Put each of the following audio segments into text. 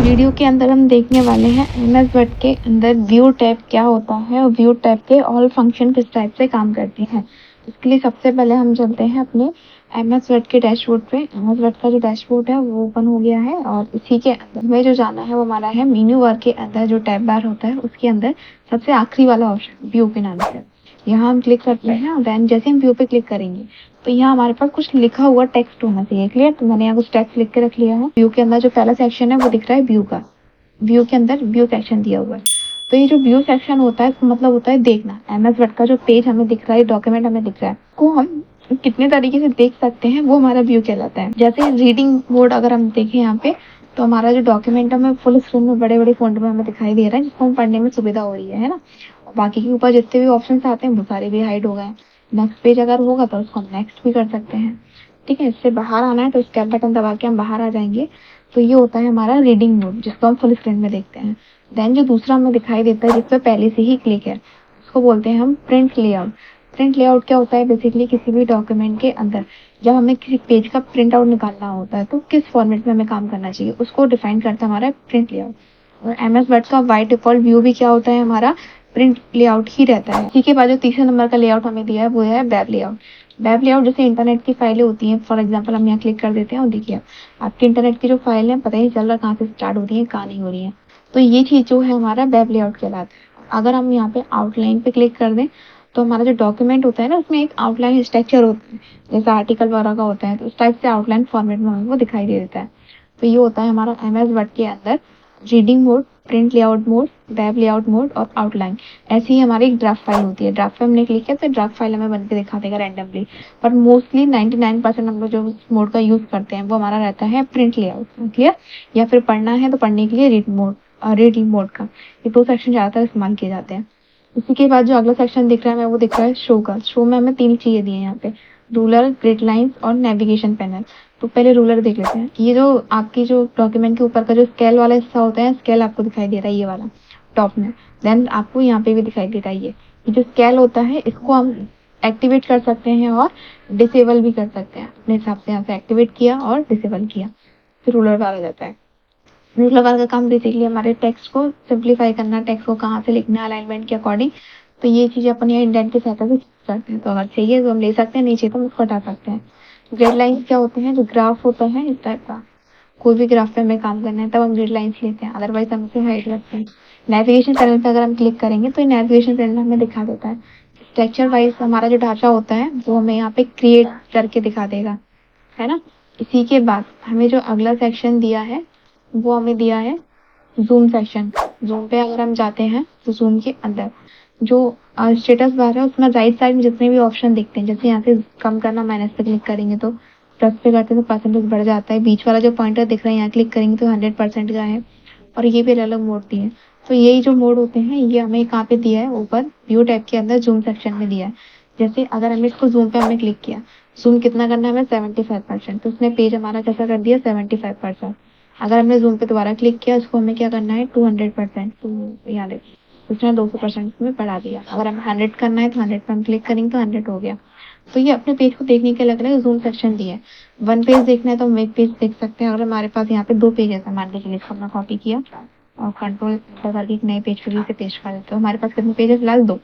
Video के अंदर हम देखने वाले हैं एमएस वर्ड के अंदर व्यू टैब क्या होता है और व्यू टैब के ऑल फंक्शन किस टाइप से काम करते हैं। इसके लिए सबसे पहले हम चलते हैं अपने एमएस वर्ड के डैशबोर्ड पे। एमएस वर्ड का जो डैशबोर्ड है वो ओपन हो गया है और इसी के अंदर हमें जो जाना है वो हमारा है मेन्यू बार के अंदर जो टैब बार होता है उसके अंदर सबसे आखिरी वाला ऑप्शन व्यू के नाम से यहाँ हम क्लिक करते हैं और देन जैसे हम व्यू पे क्लिक करेंगे तो यहाँ हमारे पास कुछ लिखा हुआ टेक्स्ट होना चाहिए। क्लियर? तो मैंने यहाँ कुछ टेक्स्ट लिख के रख लिया है। व्यू के अंदर जो पहला सेक्शन है वो दिख रहा है व्यू का। व्यू के अंदर व्यू सेक्शन दिया हुआ है। तो ये जो व्यू सेक्शन होता है इसका मतलब होता है देखना। एमएस वर्ड का जो पेज हमें दिख रहा है, डॉक्यूमेंट हमें दिख रहा है, को हम कितने तरीके से देख सकते हैं वो हमारा व्यू कहलाता है। जैसे रीडिंग मोड अगर हम देखें यहाँ पे तो हमारा जो डॉक्यूमेंट है हमें फुल स्क्रीन में बड़े बड़े फॉन्ट में हमें दिखाई दे रहा है, जिसको हम पढ़ने में सुविधा हो रही है ना। बाकी के ऊपर जितने भी ऑप्शंस आते हैं वो सारे भी हाइड हो गए। नेक्स्ट पेज अगर होगा तो उसको हम नेक्स्ट भी कर सकते हैं। ठीक है, इससे बाहर आना है तो स्कैप बटन दबा के हम बाहर आ जाएंगे। तो ये होता है हमारा रीडिंग मोड, जिसको हम फुल स्क्रीन में देखते हैं। देन जो दूसरा हमें दिखाई देता है जिसपे पहले से ही क्लिक है उसको बोलते हैं हम प्रिंट लेआउट। प्रिंट लेआउट क्या होता है? बेसिकली किसी भी डॉक्यूमेंट के अंदर जब हमें किसी पेज का प्रिंट आउट निकालना होता है तो किस फॉर्मेट में हमें काम करना चाहिए उसको डिफाइन करता है हमारा प्रिंट लेआउट। और एमएस वर्ड का बाय डिफॉल्ट व्यू भी क्या होता है? हमारा प्रिंट लेआउट ही रहता है। इसी के बाद जो तीसरे नंबर का लेआउट हमें दिया है वो है वेब लेआउट। वेब लेआउट जैसे इंटरनेट की फाइलें होती हैं, फॉर एग्जांपल हम यहाँ क्लिक कर देते हैं और देखिए आपके इंटरनेट की जो फाइल है पता ही नहीं चल रहा कहाँ से स्टार्ट हो रही है कहाँ नहीं हो रही है। तो ये चीज जो है हमारा वेब लेआउट कहलाता है। अगर हम यहाँ पे आउटलाइन पे क्लिक कर दें तो हमारा जो डॉक्यूमेंट होता है ना उसमें एक आउटलाइन स्ट्रक्चर होता है, जैसे आर्टिकल वगैरह का होता है, तो उस टाइप से आउटलाइन फॉर्मेट में हमको दिखाई दे देता है। तो ये होता है हमारा एमएस वर्ड के अंदर reading mode, print layout mode, web layout mode और आउटलाइन। ऐसी ही हमारी एक ड्राफ्ट फाइल होती है। ड्राफ्ट पे हमने क्लिक किया तो ड्राफ्ट फाइल हमें बन के दिखा देगा रैंडमली। पर मोस्टली 99% हम लोग जो मोड का यूज करते हैं वो हमारा रहता है प्रिंट लेआउट। क्लियर? या फिर पढ़ना है तो पढ़ने के लिए रीडिंग मोड का। ये दो सेक्शन ज्यादातर इस्तेमाल किए जाते हैं। इसी के बाद जो अगला सेक्शन दिख रहा है हमें वो दिख रहा है शो का। शो में हमें तीन चीजें दी है यहाँ पे, रूलर, ग्रिड लाइंस और नेविगेशन पैनल। तो पहले रूलर देख लेते हैं। ये जो आपकी जो डॉक्यूमेंट के ऊपर का जो स्केल वाला हिस्सा होता है, स्केल आपको दिखाई दे रहा है ये वाला टॉप में। देन आपको यहाँ पे भी दिखाई दे रहा है ये जो स्केल होता है इसको हम एक्टिवेट कर सकते हैं और डिसेबल भी कर सकते हैं अपने हिसाब से। यहाँ से एक्टिवेट किया और डिसेबल किया फिर रूलर वाला जाता है। रूलर वाला का काम बेसिकली हमारे टेक्स्ट को सिंप्लीफाई करना, टेक्स्ट को कहाँ से लिखना अलाइनमेंट के अकॉर्डिंग। तो ये चीजें अपन यहाँ इंडेंट के सहायता से करते हैं। तो अगर चाहिए तो हम ले सकते हैं, नीचे तो हम उसको हटा सकते हैं। ग्रिड लाइंस क्या होते हैं? जो ग्राफ होता है इस टाइप का, कोई भी ग्राफ पे हमें काम करना है तब हम ग्रिड लाइंस लेते हैं, अदरवाइज हम इसे हाइड रखते हैं। नेविगेशन पैनल पे अगर हम क्लिक करेंगे तो ये नेविगेशन पैनल हमें दिखा देता है स्ट्रक्चर वाइज हमारा जो ढांचा होता है वो हमें यहाँ पे क्रिएट करके दिखा देगा, है ना। इसी के बाद हमें जो अगला सेक्शन दिया है वो हमें दिया है जूम सेक्शन। जूम पे अगर हम जाते हैं तो जूम के अंदर जो स्टेटस बार है उसमें राइट साइड में जितने भी ऑप्शन दिखते हैं, जैसे यहाँ से कम करना माइनस पे क्लिक करेंगे तो प्लस पे करते हैं तो परसेंटेज बढ़ जाता है। बीच वाला जो पॉइंटर दिख रहा है यहाँ क्लिक करेंगे तो 100% का है। और ये भी अलग मोड दिए हैं। तो यही जो मोड होते हैं ये हमें कहाँ पे दिया है? ऊपर व्यू टैब के अंदर जूम सेक्शन में दिया है। जैसे अगर हमें इसको जूम पे हमने क्लिक किया, जूम कितना करना है हमें? 75%। तो उसने पेज हमारा कैसा कर दिया? 75%। अगर हमने जूम पे दोबारा क्लिक किया इसको हमें क्या करना है? 200%। तो यहाँ देखिए उसने 200% में बढ़ा दिया। अगर हमें 100 करना है तो 100 पे हम क्लिक करेंगे तो 100 हो गया। तो ये अपने पेज को देखने के अलग अलग जूम सेक्शन दिए है। वन पेज देखना है तो हम एक पेज देख सकते हैं। अगर हमारे पास यहाँ पे दो पेजेस है, मान लीजिए इसको हमने कॉपी किया और कंट्रोल करके एक नए पेज पे भी इसे पेस्ट कर देते हो। हमारे पास कितने पेजेस? फिलहाल दो।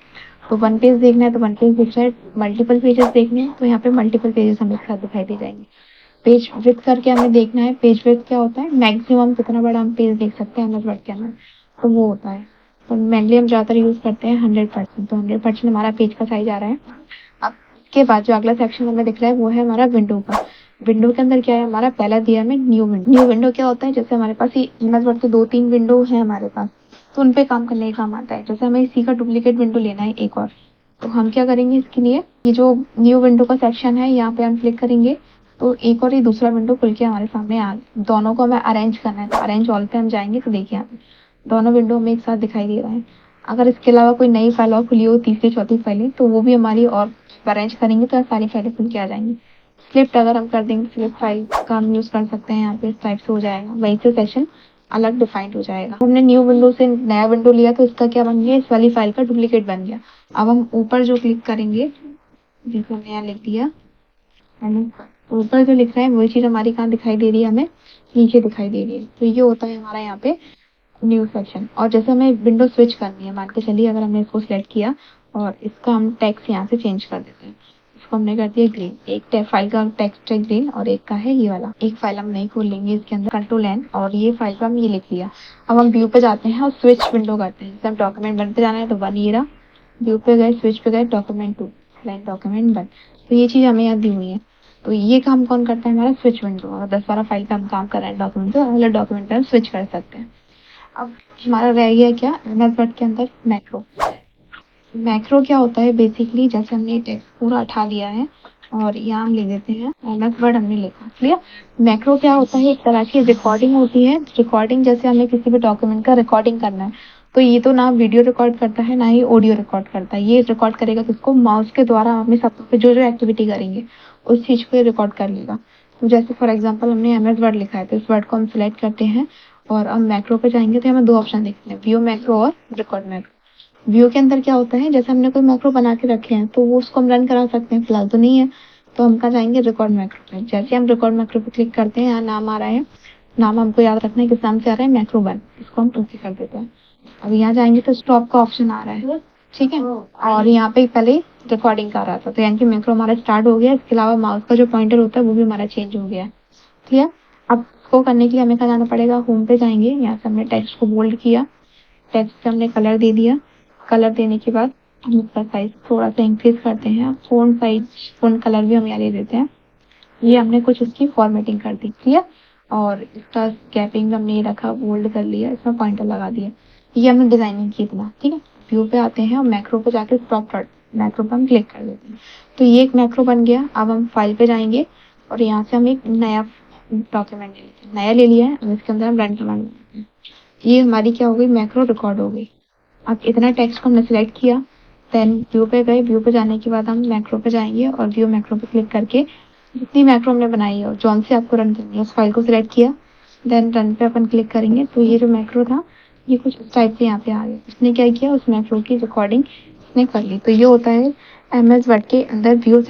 तो वन पेज देखना है तो वन पेज दिख रहा है। मल्टीपल पेजेस देखने हैं तो यहाँ पे मल्टीपल पेजेस हमें एक साथ दिखाई दे जाएंगे। पेज विड्थ करके हमें देखना है। पेज विड्थ क्या होता है? मैक्सिमम कितना बड़ा हम पेज देख सकते हैं एमएस वर्ड के अंदर, तो वो होता है। तो मेनली हम ज्यादातर यूज करते हैं 100%। तो 100% हमारा पेज का साइज आ रहा है। अब इसके बाद जो अगला सेक्शन हमें दिख रहा है वो है हमारा विंडो का। विंडो के अंदर क्या है? हमारा पहला दिया हमें न्यू विंडो। न्यू विंडो क्या होता है? जैसे हमारे पास ये एमएस वर्ड के 2-3 विंडो है हमारे पास, तो उनपे काम करने का काम आता है। जैसे हमें इसी का डुप्लीकेट विंडो लेना है एक और, तो हम क्या करेंगे इसके लिए? ये जो न्यू विंडो का सेक्शन है यहाँ पे हम क्लिक करेंगे तो एक और ये दूसरा विंडो खुल के हमारे सामने आ, दोनों को हमें अरेंज करना है। तो अरेंज ऑल पे हम जाएंगे तो देखिए यहाँ पे दोनों विंडो हमें एक साथ दिखाई दे रहा है। अगर इसके अलावा कोई नई फाइल और खुली हो, तीसरी चौथी फाइलें, तो वो भी हमारी और अरेंज करेंगे तो सारी फाइलें खुल के आ जाएंगी। स्लिप्ट अगर हम कर देंगे, स्लिप्ट फाइल का हम यूज कर सकते हैं यहाँ पे। इस टाइप से हो जाएगा, वहीं से सेशन अलग डिफाइंड हो जाएगा। हमने न्यू विंडो से नया विंडो लिया तो इसका क्या बन गया? इस वाली फाइल का डुप्लीकेट बन गया। अब हम ऊपर जो क्लिक करेंगे, जिसको हमने यहाँ लिख दिया तो ऊपर जो लिख रहा है वही चीज़ हमारी कहाँ दिखाई दे रही है, हमें नीचे दिखाई दे रही है। तो ये होता है हमारा यहाँ पे न्यू सेक्शन। और जैसे हमें विंडो स्विच करनी है, मान के चलिए अगर हमने इसको सिलेक्ट किया और इसका हम टेक्स्ट यहाँ से चेंज कर देते हैं। इसको हमने कर दिया ग्रीन, एक फाइल का टेक्स्ट है ग्रीन और एक का है ये वाला। एक फाइल हम नहीं खोल लेंगे इसके अंदर, कंट्रोल एन, और ये फाइल का हम ये लिख लिया। अब हम व्यू पे जाते हैं और स्विच विंडो करते हैं। जैसे हम डॉक्यूमेंट 1 पे जाना है तो 1 ये रहा, व्यू पे गए, स्विच पे गए, डॉक्यूमेंट 2, लाइन डॉक्यूमेंट 1। तो ये चीज़ हमें यहाँ दी हुई है। तो ये काम कौन करता है, हमारा स्विच विंडो। अगर 10-12 फाइल का हम काम कर रहे हैं डॉक्यूमेंट, तो अलग डॉक्यूमेंट हम स्विच कर सकते हैं। अब हमारा रह गया क्या, एमएस वर्ड के अंदर मैक्रो। मैक्रो क्या होता है बेसिकली, जैसे हमने टेक्स्ट पूरा उठा लिया है और यहाँ हम लिख देते हैं एमएस वर्ड हमने लिखा, क्लियर। मैक्रो क्या होता है, एक तरह की रिकॉर्डिंग होती है। रिकॉर्डिंग जैसे हमें किसी भी डॉक्यूमेंट का रिकॉर्डिंग करना है, तो ये तो ना वीडियो रिकॉर्ड करता है ना ही ऑडियो रिकॉर्ड करता है। ये रिकॉर्ड करेगा किसको, माउस के द्वारा हम अपने सब पे जो जो एक्टिविटी करेंगे उस चीज़ को रिकॉर्ड कर लेगा। तो जैसे फॉर एग्जाम्पल हमने एमएस वर्ड लिखा है, तो इस वर्ड को हम सिलेक्ट करते हैं और हम मैक्रो पे जाएंगे तो हमें 2 ऑप्शन दिखते हैं, व्यू मैक्रो और रिकॉर्ड मैक्रो। व्यू के अंदर क्या होता है, जैसे हमने कोई मैक्रो बना के रखे हैं तो वो उसको हम रन करा सकते हैं, फिलहाल तो नहीं है, तो हम कहाँ जाएंगे, रिकॉर्ड मैक्रो पे। जैसे हम रिकॉर्ड मैक्रो पे क्लिक करते हैं, यहाँ नाम आ रहा है, नाम हमको याद रखना है किस नाम से आ रहा है, मैक्रो 1, इसको हम ओके कर देते हैं। अब यहाँ जाएंगे तो स्टॉप का ऑप्शन आ रहा है, ठीक है। और यहाँ पे पहले रिकॉर्डिंग का रहा था, तो यानी कि मैक्रो हमारा स्टार्ट हो गया। इसके अलावा माउस का जो पॉइंटर होता है वो भी हमारा चेंज हो गया, क्लियर। अब इसको करने के लिए हमें कहाँ जाना पड़ेगा, होम पे जाएंगे। यहाँ से हमने टेक्स्ट को बोल्ड किया, टेक्स्ट पे हमने कलर दे दिया। कलर देने के बाद हम इसका साइज थोड़ा सा इंक्रीज करते हैं। फ़ॉन्ट साइज, फ़ॉन्ट कलर भी हम यहाँ ले देते हैं। ये हमने कुछ इसकी फॉर्मेटिंग कर दी, क्लियर। और इसका गैपिंग हमने ये रखा, बोल्ड कर लिया, इसमें पॉइंटर लगा दिया। ये हमने डिजाइनिंग की इतना, ठीक है। व्यू पे आते हैं और मैक्रो पे जाके स्टॉप कर, मैक्रो पे हम क्लिक कर देते हैं। तो ये एक मैक्रो बन गया। अब हम फाइल पे जाएंगे और यहाँ से हम एक नया डॉक्यूमेंट ले लेते हैं, नया ले लिया है। अब इसके अंदर हम रन कमांड देते हैं। ये हमारी क्या हो गई, मैक्रो रिकॉर्ड हो गई। अब इतना टेक्स्ट को हमने सिलेक्ट किया, देन व्यू पे गए। व्यू पे जाने के बाद हम मैक्रो पे जाएंगे और व्यू मैक्रो पे क्लिक करके जितनी मैक्रो हमने बनाई है और जौन से आपको रन करनी है उस फाइल को सिलेक्ट किया, देन रन पे अपन क्लिक करेंगे। तो ये जो मैक्रो था ये कुछ इस टाइप से यहाँ पे आ गया। इसने क्या किया, उस मैक्रो की रिकॉर्डिंग इसने कर ली। तो ये होता है एमएस वर्ड के अंदर व्यू